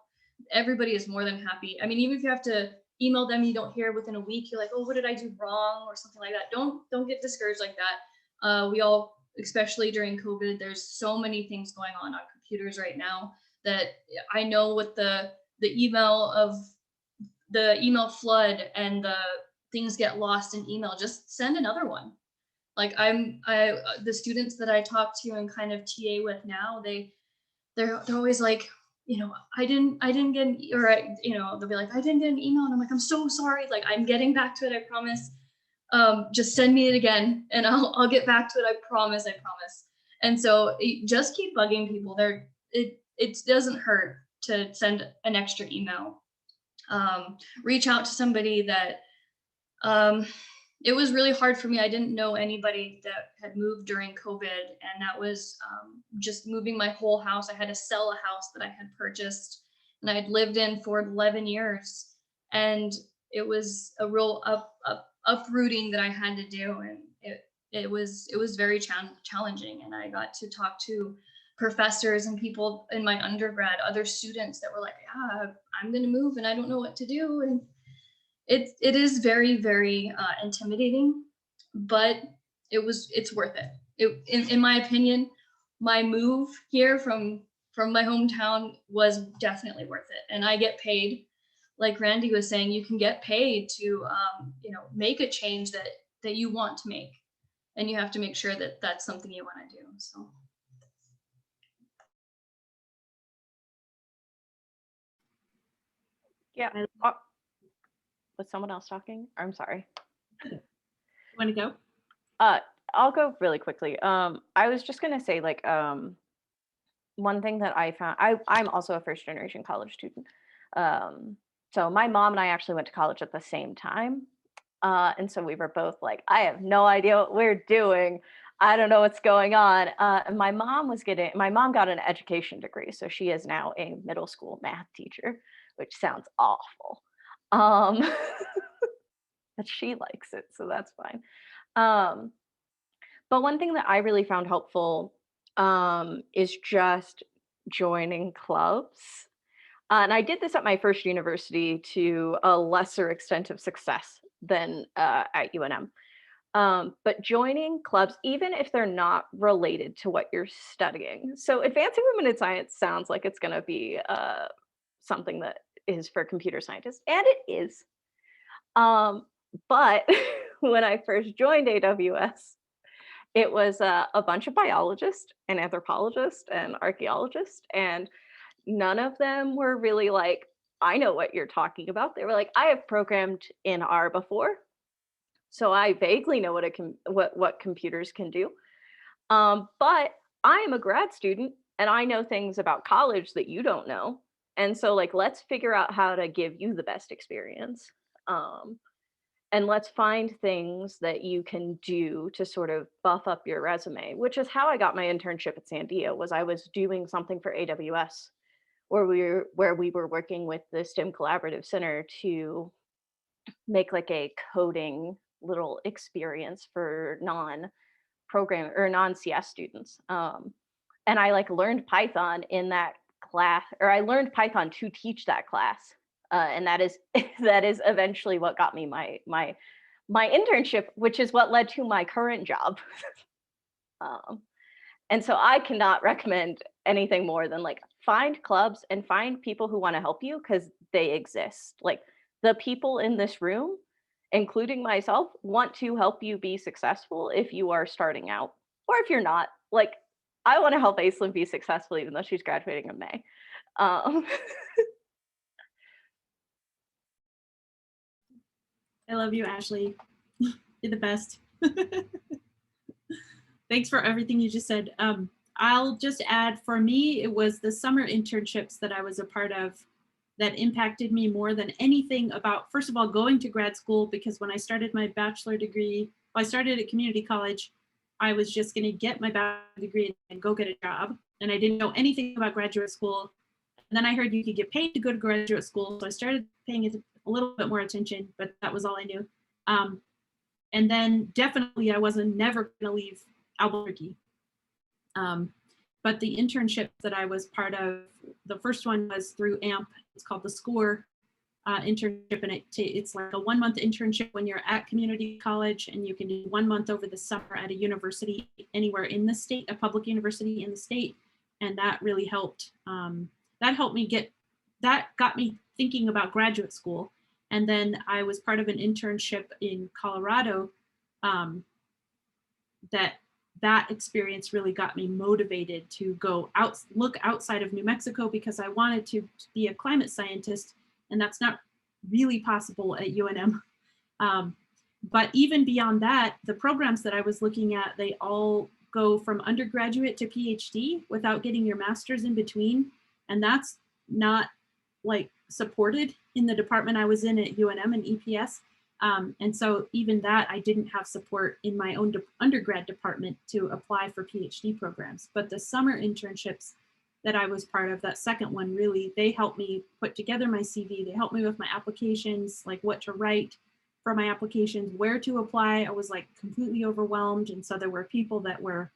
everybody is more than happy. I mean, even if you have to email them, you don't hear within a week, you're like, oh, what did I do wrong or something like that. Don't get discouraged like that. We all, especially during COVID, there's so many things going on computers right now that I know with the email flood and the things get lost in email, just send another one. Like the students that I talk to and kind of TA with now, they're always like, you know, I didn't get an, or you know, they'll be like, I didn't get an email, and I'm like, I'm so sorry. Like, I'm getting back to it, I promise. Just send me it again, and I'll get back to it. I promise. And so just keep bugging people. It doesn't hurt to send an extra email. Reach out to somebody that. It was really hard for me. I didn't know anybody that had moved during COVID, and that was just moving my whole house. I had to sell a house that I had purchased and I'd lived in for 11 years. And it was a real uprooting that I had to do. And it was very challenging. And I got to talk to professors and people in my undergrad, other students that were like, yeah, I'm going to move and I don't know what to do. And it is very, very intimidating, but it's worth it. In my opinion, my move here from my hometown was definitely worth it. And I get paid, like Randy was saying, you can get paid to you know, make a change that you want to make, and you have to make sure that that's something you want to do. So.
Yeah. Was someone else talking? I'm sorry.
Want to go?
I'll go really quickly. I was just gonna say, like, one thing that I found, I'm also a first generation college student. So my mom and I actually went to college at the same time. And so we were both like, I have no idea what we're doing. I don't know what's going on. And my mom got an education degree. So she is now a middle school math teacher, which sounds awful. But she likes it, so that's fine. But one thing that I really found helpful is just joining clubs. And I did this at my first university to a lesser extent of success than at UNM. But joining clubs, even if they're not related to what you're studying. So advancing women in science sounds like it's going to be something that is for computer scientists, and it is. But when I first joined AWS, it was a bunch of biologists and anthropologists and archaeologists, and none of them were really like, I know what you're talking about. They were like, I have programmed in R before, so I vaguely know what computers can do. But I am a grad student and I know things about college that you don't know. And so, like, let's figure out how to give you the best experience. And let's find things that you can do to sort of buff up your resume, which is how I got my internship at Sandia. Was I was doing something for AWS where we were working with the STEM Collaborative Center to make like a coding little experience for non-program or non-CS students. And I like learned Python in that class, or I learned Python to teach that class. And that is eventually what got me my internship, which is what led to my current job. And so I cannot recommend anything more than like find clubs and find people who want to help you, because they exist. Like the people in this room, including myself, want to help you be successful if you are starting out, or if you're not. Like I want to help Aislinn be successful, even though she's graduating in May.
I love you, Ashley. You're the best. Thanks for everything you just said. I'll just add, for me, it was the summer internships that I was a part of that impacted me more than anything about, first of all, going to grad school, because when I started my bachelor degree, I started at community college, I was just going to get my bachelor's degree and go get a job. And I didn't know anything about graduate school. And then I heard you could get paid to go to graduate school. So I started paying it a little bit more attention, but that was all I knew. And then definitely I wasn't never going to leave Albuquerque. But the internship that I was part of, the first one was through AMP. It's called the SCORE internship, and it's like a 1 month internship when you're at community college, and you can do 1 month over the summer at a university anywhere in the state, a public university in the state. And that really helped. That helped me got me thinking about graduate school. And then I was part of an internship in Colorado. That experience really got me motivated to go look outside of New Mexico, because I wanted to be a climate scientist, and that's not really possible at UNM. But even beyond that, the programs that I was looking at, they all go from undergraduate to PhD without getting your master's in between. And that's not like supported in the department I was in at UNM and EPS. And so even that, I didn't have support in my own undergrad department to apply for PhD programs. But the summer internships that I was part of, that second one, really, they helped me put together my CV. They helped me with my applications, like what to write for my applications, where to apply. I was like completely overwhelmed. And so there were people that were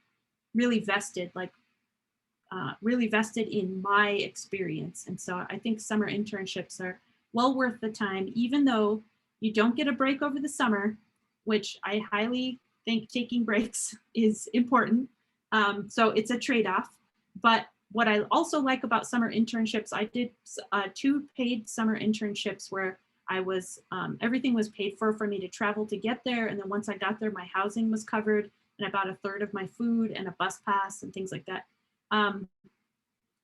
really vested, really vested in my experience. And so I think summer internships are well worth the time, even though you don't get a break over the summer, which I highly think taking breaks is important. So it's a trade-off. But what I also like about summer internships, I did 2 paid summer internships where I was, everything was paid for me to travel to get there. And then once I got there, my housing was covered, and about 1/3 of my food and a bus pass and things like that.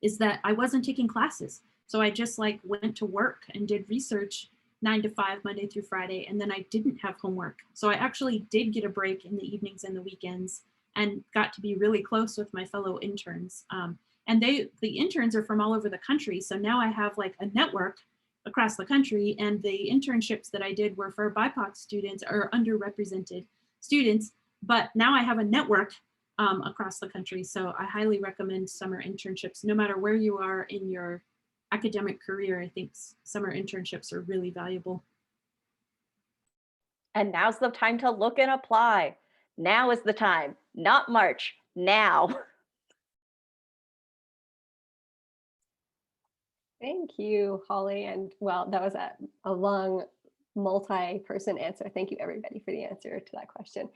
Is that I wasn't taking classes. So I just like went to work and did research 9 to 5, Monday through Friday, and then I didn't have homework. So I actually did get a break in the evenings and the weekends, and got to be really close with my fellow interns. And the interns are from all over the country. So now I have like a network across the country, and the internships that I did were for BIPOC students or underrepresented students, but now I have a network across the country. So I highly recommend summer internships, no matter where you are in your academic career. I think summer internships are really valuable.
And now's the time to look and apply. Now is the time, not March, now.
Thank you, Holly. And well, that was a long multi-person answer. Thank you, everybody, for the answer to that question.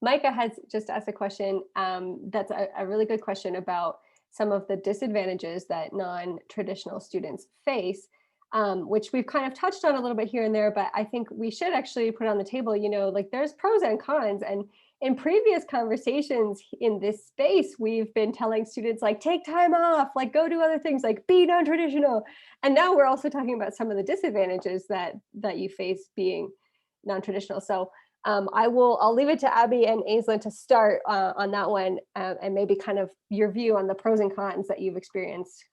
Micah has just asked a question that's a really good question about some of the disadvantages that non-traditional students face, which we've kind of touched on a little bit here and there, but I think we should actually put on the table, you know, like there's pros and cons. And in previous conversations in this space, we've been telling students like, take time off, like go do other things, like be non-traditional. And now we're also talking about some of the disadvantages that you face being non-traditional. So I'll leave it to Abby and Aislinn to start on that one, and maybe kind of your view on the pros and cons that you've experienced.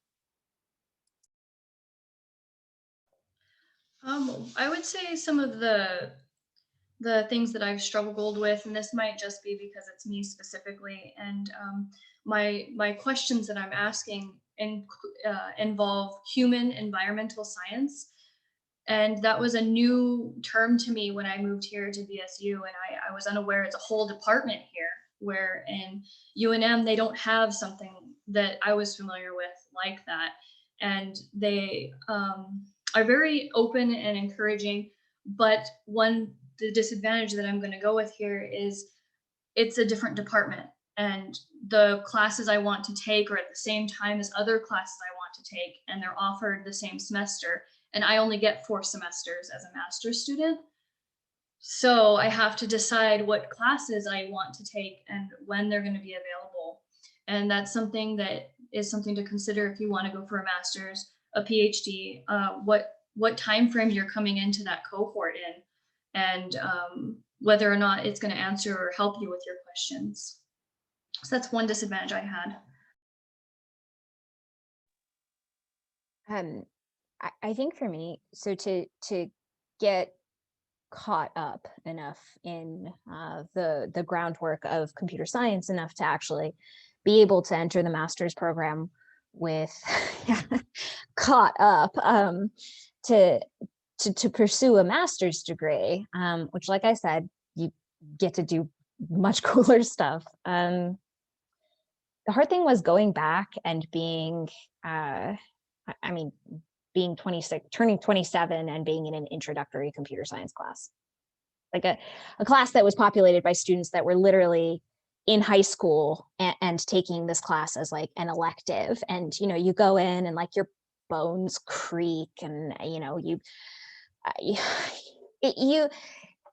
I would say some of the things that I've struggled with, and this might just be because it's me specifically, and my questions that I'm asking involve human environmental science. And that was a new term to me when I moved here to BSU, and I was unaware it's a whole department here, where in UNM, they don't have something that I was familiar with like that. And they are very open and encouraging, but the disadvantage that I'm gonna go with here is it's a different department, and the classes I want to take are at the same time as other classes I want to take, and they're offered the same semester. And I only get 4 semesters as a master's student. So I have to decide what classes I want to take and when they're going to be available. And that's something that is something to consider if you want to go for a master's, a PhD, what time frame you're coming into that cohort in, and whether or not it's going to answer or help you with your questions. So that's one disadvantage I had.
I think for me, so to get caught up enough in the groundwork of computer science enough to actually be able to enter the master's program with caught up to pursue a master's degree, which, like I said, you get to do much cooler stuff. The hard thing was going back and being, being 26, turning 27 and being in an introductory computer science class. Like a class that was populated by students that were literally in high school and taking this class as like an elective. And, you know, you go in and like your bones creak and, you know,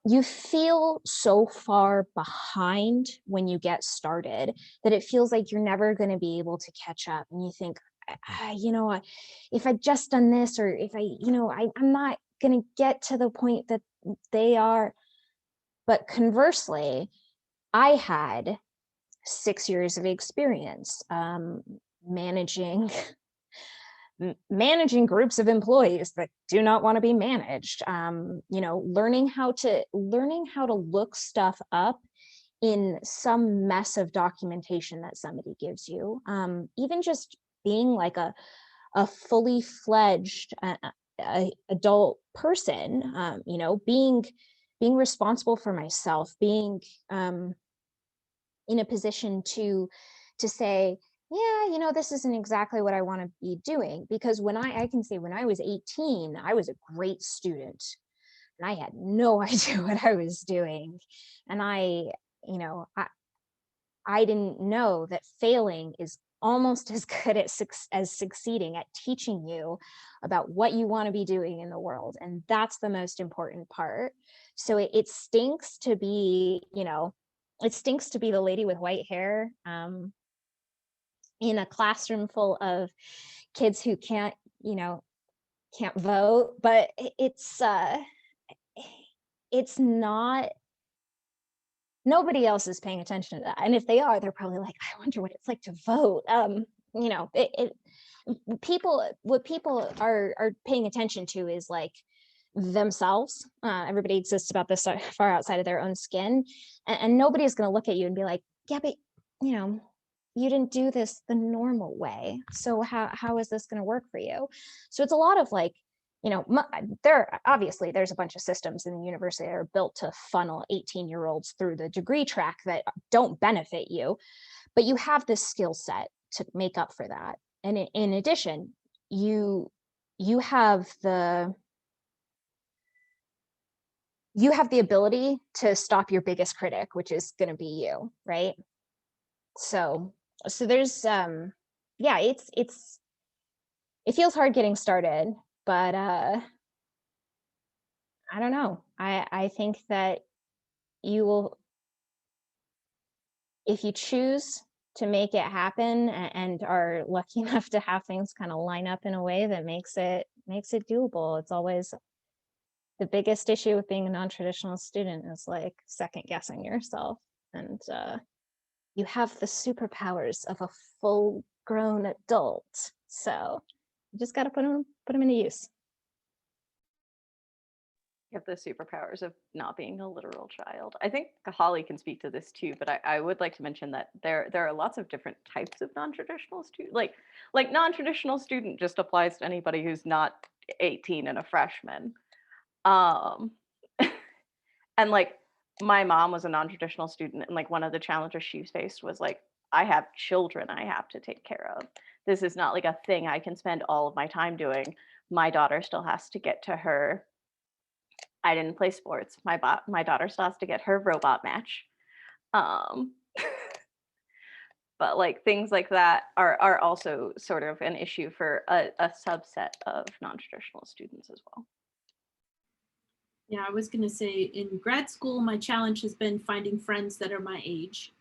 you feel so far behind when you get started that it feels like you're never going to be able to catch up. And you think, you know, if I just done this, or if I'm not going to get to the point that they are. But conversely, I had 6 years of experience managing groups of employees that do not want to be managed, you know, learning how to look stuff up in some mess of documentation that somebody gives you, even just being like a fully fledged adult person, you know, being responsible for myself, being in a position to say, yeah, you know, this isn't exactly what I want to be doing. Because when I can say when I was 18, I was a great student and I had no idea what I was doing. And I didn't know that failing is almost as good as succeeding at teaching you about what you want to be doing in the world. And that's the most important part. So it stinks to be, you know, it stinks to be the lady with white hair in a classroom full of kids who can't vote, but it's not, nobody else is paying attention to that. And if they are, they're probably like, I wonder what it's like to vote. You know, what people are paying attention to is like themselves. Everybody exists about this far outside of their own skin. And nobody's going to look at you and be like, yeah, but you know, you didn't do this the normal way. So how is this going to work for you? So it's a lot of like, you know, there's a bunch of systems in the university that are built to funnel 18-year-olds through the degree track that don't benefit you, but you have this skill set to make up for that. And in addition, you have the ability to stop your biggest critic, which is going to be you, right? So there's yeah, it feels hard getting started, but I don't know. I think that you will, if you choose to make it happen and are lucky enough to have things kind of line up in a way that makes it doable. It's always the biggest issue with being a non-traditional student is like second guessing yourself, and you have the superpowers of a full-grown adult. So you just got to put them into use.
You have the superpowers of not being a literal child. I think Holly can speak to this too, but I would like to mention that there are lots of different types of non-traditional student. Like non-traditional student just applies to anybody who's not 18 and a freshman. And like my mom was a non-traditional student, and like one of the challenges she faced was like, I have children I have to take care of. This is not like a thing I can spend all of my time doing. My daughter still has to get to her. I didn't play sports. My daughter still has to get her robot match. But like things like that are also sort of an issue for a subset of non-traditional students as well.
Yeah, I was going to say in grad school, my challenge has been finding friends that are my age.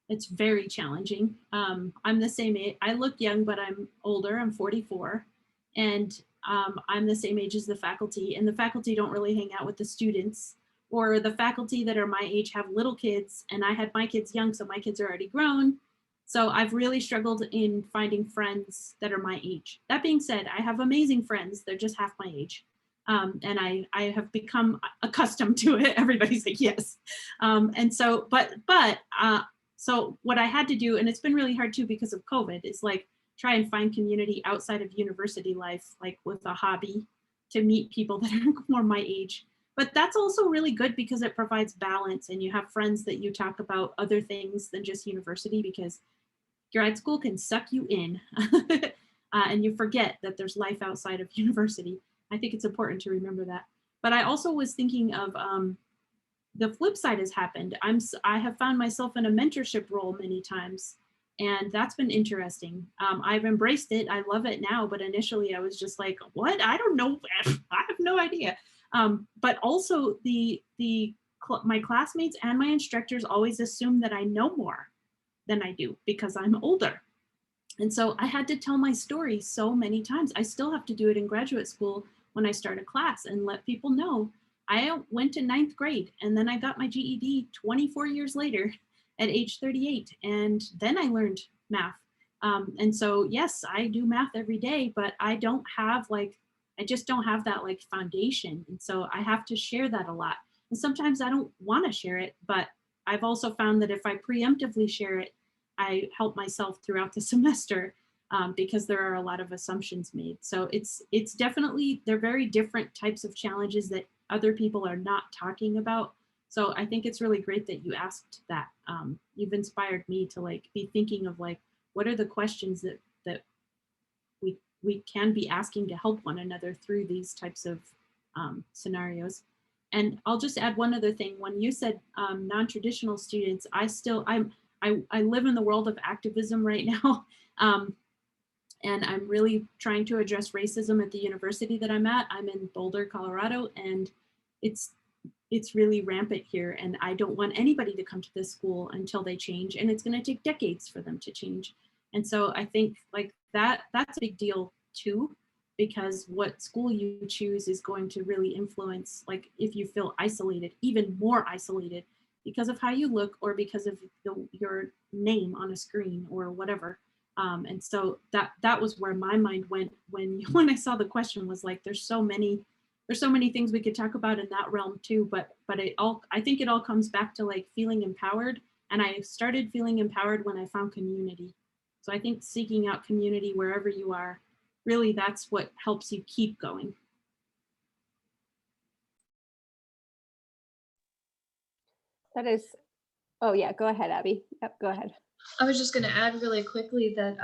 It's very challenging. I'm the same age. I look young, but I'm older. I'm 44. And I'm the same age as the faculty. And the faculty don't really hang out with the students, or the faculty that are my age have little kids. And I had my kids young, so my kids are already grown. So I've really struggled in finding friends that are my age. That being said, I have amazing friends. They're just half my age. And I have become accustomed to it. Everybody's like, yes. And so, so what I had to do, and it's been really hard too because of COVID, is like try and find community outside of university life, like with a hobby, to meet people that are more my age. But that's also really good because it provides balance, and you have friends that you talk about other things than just university, because grad school can suck you in and you forget that there's life outside of university. I think it's important to remember that. But I also was thinking of the flip side has happened. I have found myself in a mentorship role many times, and that's been interesting. I've embraced it. I love it now, but initially I was just like, what? I don't know. I have no idea. But also my classmates and my instructors always assume that I know more than I do because I'm older. And so I had to tell my story so many times. I still have to do it in graduate school when I start a class and let people know I went to 9th grade and then I got my GED 24 years later at age 38. And then I learned math. And so, yes, I do math every day, but I just don't have that like foundation. And so I have to share that a lot. And sometimes I don't want to share it, but I've also found that if I preemptively share it, I help myself throughout the semester because there are a lot of assumptions made. So it's definitely, they're very different types of challenges that other people are not talking about. So I think it's really great that you asked that. You've inspired me to like be thinking of like, what are the questions that we can be asking to help one another through these types of scenarios. And I'll just add one other thing. When you said non-traditional students, I live in the world of activism right now. And I'm really trying to address racism at the university that I'm at. I'm in Boulder, Colorado, and it's really rampant here. And I don't want anybody to come to this school until they change. And it's going to take decades for them to change. And so I think like that's a big deal too, because what school you choose is going to really influence, like if you feel isolated, even more isolated because of how you look or because of your name on a screen or whatever. And so that was where my mind went when I saw the question, was like, there's so many things we could talk about in that realm too, but I think it all comes back to like feeling empowered. And I started feeling empowered when I found community. So I think seeking out community wherever you are, really that's what helps you keep going.
That is, oh yeah, go ahead, Abby. Yep, go ahead.
I was just going to add really quickly that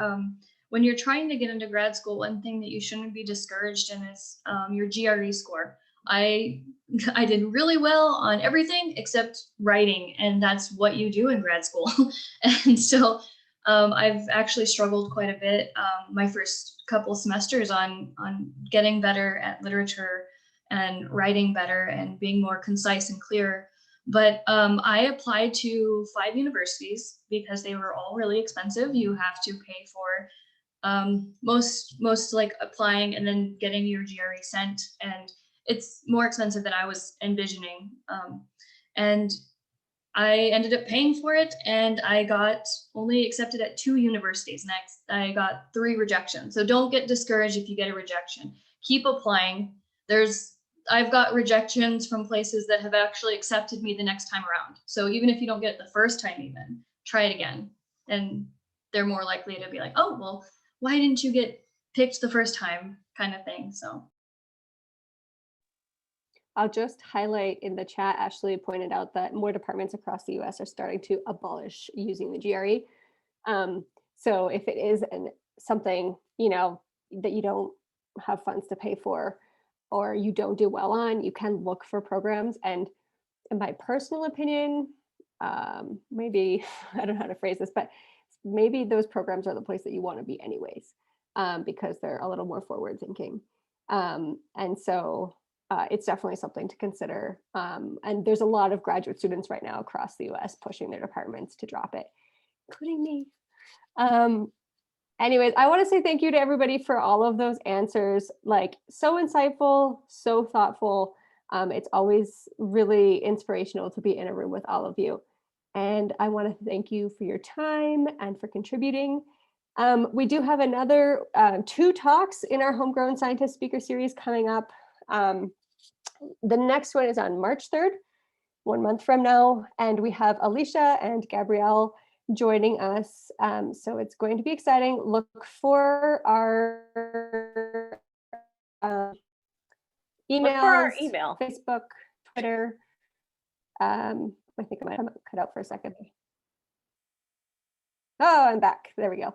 when you're trying to get into grad school, one thing that you shouldn't be discouraged in is your GRE score. I did really well on everything except writing, and that's what you do in grad school. And so I've actually struggled quite a bit my first couple of semesters on getting better at literature and writing better and being more concise and clear. But I applied to 5 universities because they were all really expensive. You have to pay for most like applying and then getting your GRE sent, and it's more expensive than I was envisioning. And I ended up paying for it, and I got only accepted at 2 universities. Next, I got 3 rejections. So don't get discouraged if you get a rejection. Keep applying. I've got rejections from places that have actually accepted me the next time around. So even if you don't get it the first time, even try it again. And they're more likely to be like, oh, well, why didn't you get picked the first time, kind of thing. So
I'll just highlight in the chat, Ashley pointed out that more departments across the US are starting to abolish using the GRE. So if it is something, that you don't have funds to pay for, or you don't do well on, you can look for programs. And in my personal opinion, maybe, I don't know how to phrase this, but maybe those programs are the place that you want to be anyways, because they're a little more forward thinking. And so it's definitely something to consider. And there's a lot of graduate students right now across the US pushing their departments to drop it, including me. Anyways, I want to say thank you to everybody for all of those answers. Like, so insightful, so thoughtful. It's always really inspirational to be in a room with all of you. And I want to thank you for your time and for contributing. We do have another 2 talks in our Homegrown Scientist Speaker Series coming up The next one is on March 3rd, 1 month from now, and we have Alicia and Gabrielle joining us. So it's going to be exciting. Look for our emails,
Look for our email.
Facebook, Twitter. I think I might have cut out for a second. Oh, I'm back. There we go.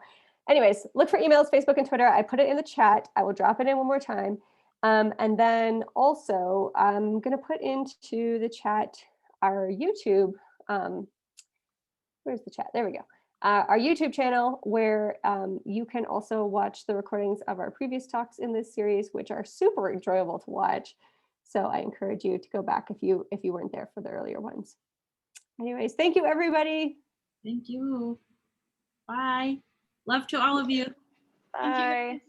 Anyways, look for emails, Facebook, and Twitter. I put it in the chat. I will drop it in one more time. And then also, I'm going to put into the chat our YouTube. Where's the chat? There we go. Our YouTube channel, where you can also watch the recordings of our previous talks in this series, which are super enjoyable to watch. So I encourage you to go back if you weren't there for the earlier ones. Anyways, thank you, everybody.
Thank you. Bye. Love to all of you.
Bye.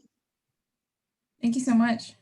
Thank you so much.